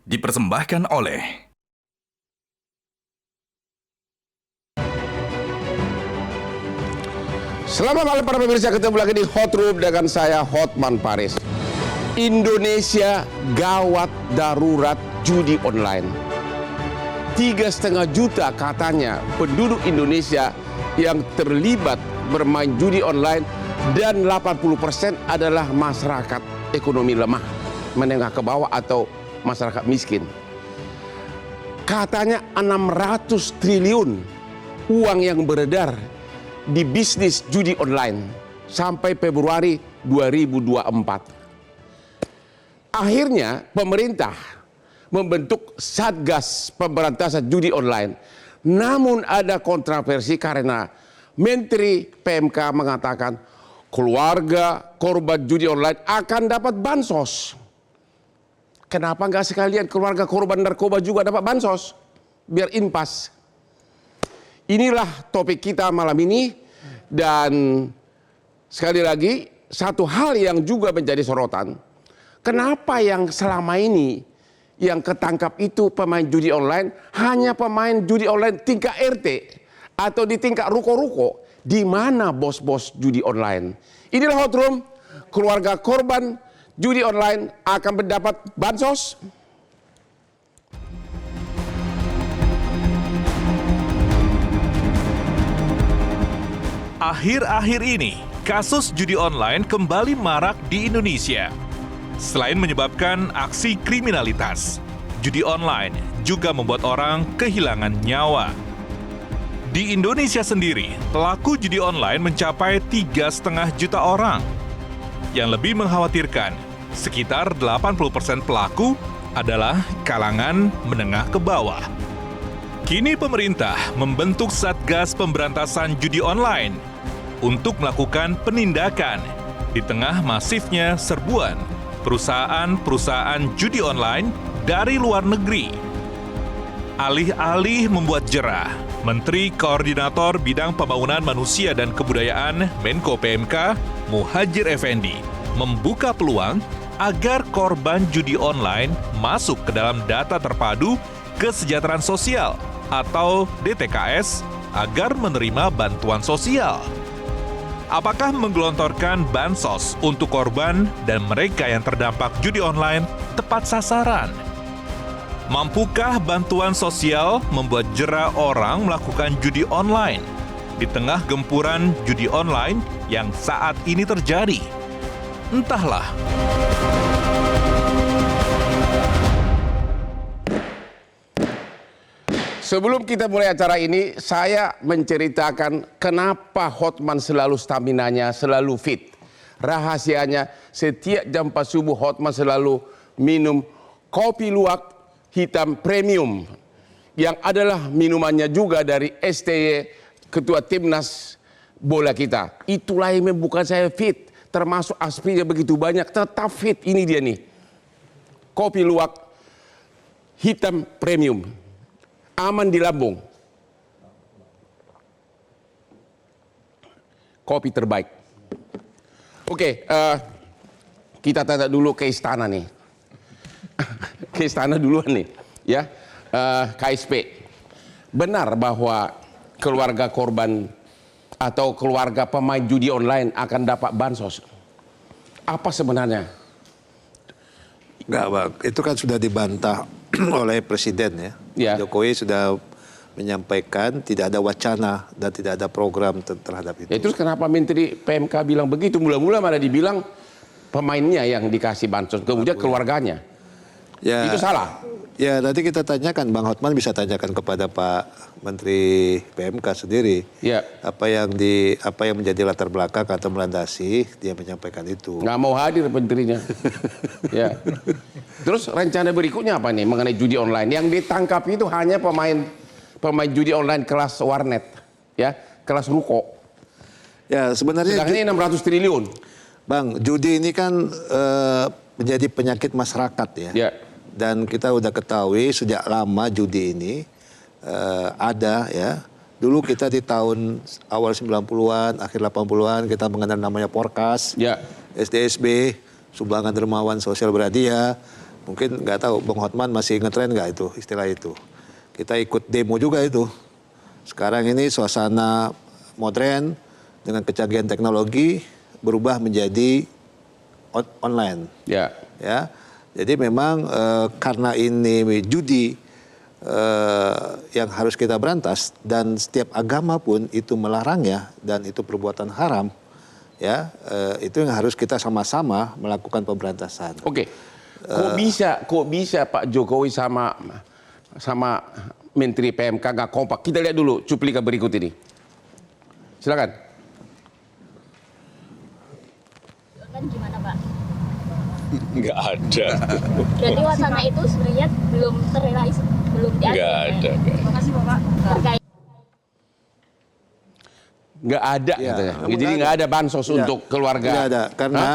dipersembahkan oleh Selamat malam para pemirsa, ketemu lagi di Hot Room dengan saya Hotman Paris. Indonesia gawat darurat judi online. 3,5 juta katanya penduduk Indonesia yang terlibat bermain judi online dan 80% adalah masyarakat ekonomi lemah, menengah ke bawah atau masyarakat miskin. Katanya 600 triliun uang yang beredar di bisnis judi online sampai Februari 2024. Akhirnya pemerintah membentuk Satgas Pemberantasan Judi Online. Namun ada kontroversi karena Menteri PMK mengatakan keluarga korban judi online akan dapat bansos. Kenapa nggak sekalian keluarga korban narkoba juga dapat bansos? Biar impas. Inilah topik kita malam ini, dan sekali lagi satu hal yang juga menjadi sorotan, kenapa yang selama ini yang ketangkap itu pemain judi online hanya pemain judi online tingkat RT atau di tingkat ruko-ruko? Di mana bos-bos judi online? Inilah Hot Room, keluarga korban judi online akan mendapat bansos. Akhir-akhir ini, kasus judi online kembali marak di Indonesia. Selain menyebabkan aksi kriminalitas, judi online juga membuat orang kehilangan nyawa. Di Indonesia sendiri, pelaku judi online mencapai 3,5 juta orang. Yang lebih mengkhawatirkan, sekitar 80% pelaku adalah kalangan menengah ke bawah. Kini pemerintah membentuk Satgas Pemberantasan Judi Online untuk melakukan penindakan di tengah masifnya serbuan perusahaan-perusahaan judi online dari luar negeri. Alih-alih membuat jerah, Menteri Koordinator Bidang Pembangunan Manusia dan Kebudayaan Menko PMK Muhadjir Effendi membuka peluang agar korban judi online masuk ke dalam data terpadu kesejahteraan sosial atau DTKS agar menerima bantuan sosial. Apakah menggelontorkan bansos untuk korban dan mereka yang terdampak judi online tepat sasaran? Mampukah bantuan sosial membuat jera orang melakukan judi online di tengah gempuran judi online yang saat ini terjadi? Entahlah. Sebelum kita mulai acara ini, saya menceritakan kenapa Hotman selalu staminanya selalu fit. Rahasianya, setiap jam 4 subuh Hotman selalu minum kopi luwak hitam premium, yang adalah minumannya juga dari STY, ketua timnas bola kita. Itulah yang membuat saya fit, termasuk aspinya begitu banyak, tetap fit. Ini dia nih, kopi luwak hitam premium, aman di lambung, kopi terbaik. Oke, kita tanya dulu ke istana nih. Ke istana duluan nih, ya. KSP, benar bahwa keluarga korban atau keluarga pemain judi online akan dapat bansos? Apa sebenarnya? Enggak, Bang. Itu kan sudah dibantah oleh Presiden ya. Ya. Jokowi sudah menyampaikan tidak ada wacana dan tidak ada program terhadap itu. Ya, terus kenapa Menteri PMK bilang begitu? Mula-mula malah dibilang pemainnya yang dikasih bansos, kemudian keluarganya. Ya, itu salah. Ya, nanti kita tanyakan, Bang Hotman bisa tanyakan kepada Pak Menteri PMK sendiri. Ya. Apa yang menjadi latar belakang atau melandasi dia menyampaikan itu. Nggak mau hadir menterinya. Ya. Terus rencana berikutnya apa nih mengenai judi online? Yang ditangkap itu hanya pemain judi online kelas warnet, ya, kelas ruko. Ya, sebenarnya sedangkan ini 600 triliun. Bang, judi ini kan menjadi penyakit masyarakat ya. Ya. Dan kita udah ketahui sejak lama judi ini ada ya. Dulu kita di tahun awal 90-an, akhir 80-an kita mengenal namanya Porkas, ya. SDSB, Sumbangan Dermawan Sosial Berhadiah. Mungkin nggak tahu Bang Hotman masih ngetren nggak itu istilah itu. Kita ikut demo juga itu. Sekarang ini suasana modern dengan kecanggihan teknologi berubah menjadi online. Ya. Ya, jadi memang karena ini judi yang harus kita berantas dan setiap agama pun itu melarangnya dan itu perbuatan haram. Ya, itu yang harus kita sama-sama melakukan pemberantasan. Oke. Kok bisa Pak Jokowi sama Menteri PMK nggak kompak? Kita lihat dulu cuplikan berikut ini. Silakan. Kan gimana Pak? Nggak ada. Berarti wacana itu sebenarnya belum terrealisasi, belum diatur. Nggak ada. Terima kasih Bapak. Terkait Nggak ada Ya, katanya. memang Jadi nggak ada bansos Ya, untuk keluarga. Nggak ada, karena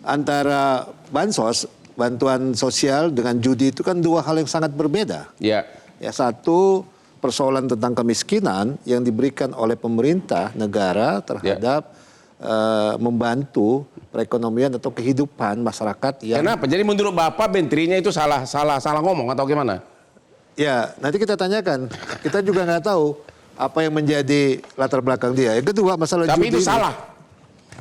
antara bansos, bantuan sosial dengan judi itu kan dua hal yang sangat berbeda. Ya. Ya, satu persoalan tentang kemiskinan yang diberikan oleh pemerintah negara terhadap membantu perekonomian atau kehidupan masyarakat yang. Kenapa? Jadi menurut Bapak menterinya itu salah ngomong atau gimana? Ya, nanti kita tanyakan. Kita juga nggak tahu apa yang menjadi latar belakang dia. Yang kedua, masalah Tapi judi itu ini. salah.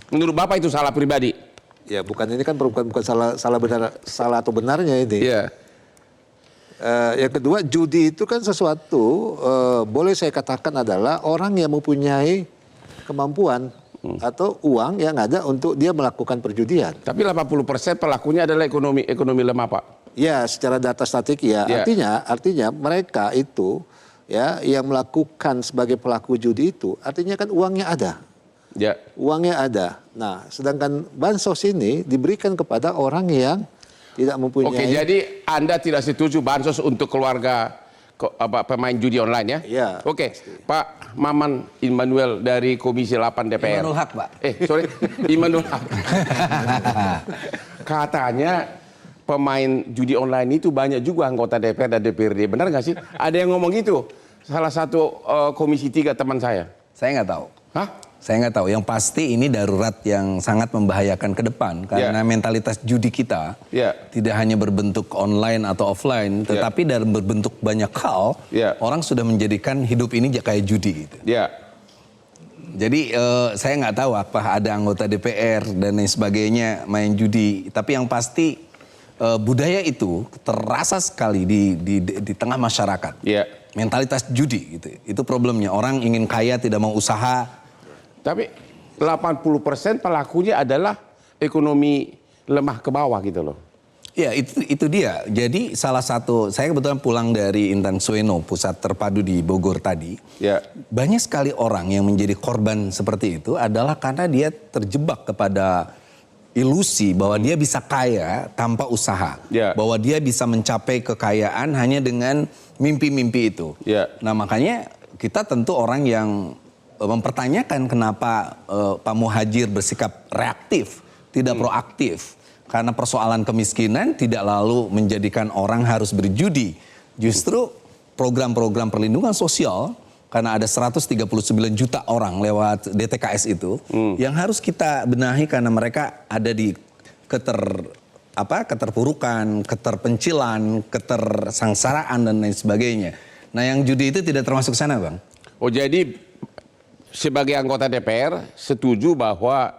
Menurut Bapak itu salah pribadi. Ya, bukan ini kan bukan salah atau benarnya ini. Iya. Yang kedua, judi itu kan sesuatu boleh saya katakan adalah orang yang mempunyai kemampuan atau uang yang ada untuk dia melakukan perjudian. Tapi 80% pelakunya adalah ekonomi lemah, Pak. Ya, secara data statistik ya. Ya. Artinya mereka itu ya yang melakukan sebagai pelaku judi itu artinya kan uangnya ada. Ya. Uangnya ada. Nah, sedangkan bansos ini diberikan kepada orang yang tidak mempunyai. Oke, jadi Anda tidak setuju bansos untuk keluarga pemain judi online ya? Iya. Oke, Pak Maman Immanuel dari Komisi 8 DPR. Immanuel Haq, Pak. Sorry, Immanuel Haq. Katanya pemain judi online itu banyak juga anggota DPR dan DPRD. Benar nggak sih? Ada yang ngomong gitu. Salah satu Komisi 3 teman saya. Saya nggak tahu. Hah? Saya nggak tahu. Yang pasti ini darurat yang sangat membahayakan ke depan karena mentalitas judi kita tidak hanya berbentuk online atau offline, tetapi dalam berbentuk banyak hal. Orang sudah menjadikan hidup ini kayak judi. Gitu. Jadi saya nggak tahu apa ada anggota DPR dan lain sebagainya main judi. Tapi yang pasti budaya itu terasa sekali di tengah masyarakat. Mentalitas judi gitu. Itu problemnya. Orang ingin kaya tidak mau usaha. Tapi 80% pelakunya adalah ekonomi lemah ke bawah gitu loh. Ya itu dia. Jadi salah satu, saya kebetulan pulang dari Intan Sueno, pusat terpadu di Bogor tadi. Banyak sekali orang yang menjadi korban seperti itu adalah karena dia terjebak kepada ilusi bahwa dia bisa kaya tanpa usaha. Bahwa dia bisa mencapai kekayaan hanya dengan mimpi-mimpi itu. Nah makanya kita tentu orang yang mempertanyakan kenapa Pak Muhadjir bersikap reaktif, tidak proaktif. Karena persoalan kemiskinan tidak lalu menjadikan orang harus berjudi. Justru program-program perlindungan sosial, karena ada 139 juta orang lewat DTKS itu, yang harus kita benahi karena mereka ada di keterpurukan, keterpencilan, ketersangsaraan dan lain sebagainya. Nah yang judi itu tidak termasuk sana, Bang. Oh jadi sebagai anggota DPR setuju bahwa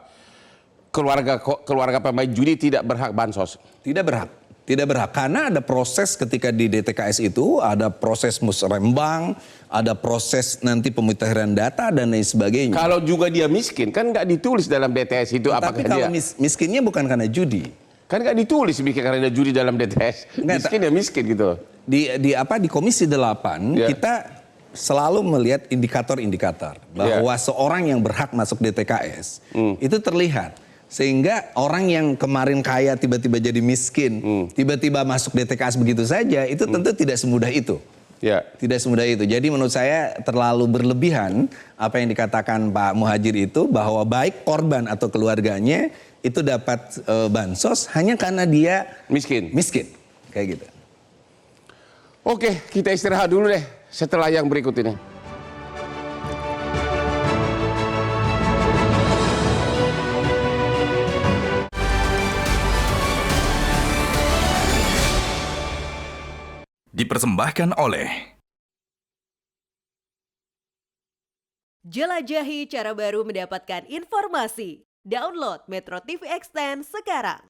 keluarga pemain judi tidak berhak bansos? Tidak berhak karena ada proses ketika di DTKS itu, ada proses musrembang, ada proses nanti pemutahiran data dan lain sebagainya. Kalau juga dia miskin, kan nggak ditulis dalam DTS itu. Tapi kalau miskinnya bukan karena judi. Kan nggak ditulis miskin karena judi dalam DTS. Miskin ya miskin gitu. Di Komisi 8 kita selalu melihat indikator-indikator bahwa seorang yang berhak masuk DTKS itu terlihat. Sehingga orang yang kemarin kaya tiba-tiba jadi miskin, tiba-tiba masuk DTKS begitu saja, itu tentu tidak semudah itu. Tidak semudah itu. Jadi menurut saya terlalu berlebihan apa yang dikatakan Pak Muhadjir itu, bahwa baik korban atau keluarganya itu dapat bansos hanya karena dia miskin. Kayak gitu. Oke, kita istirahat dulu deh setelah yang berikut ini. dipersembahkan oleh Jelajahi cara baru mendapatkan informasi. Download Metro TV Extend sekarang.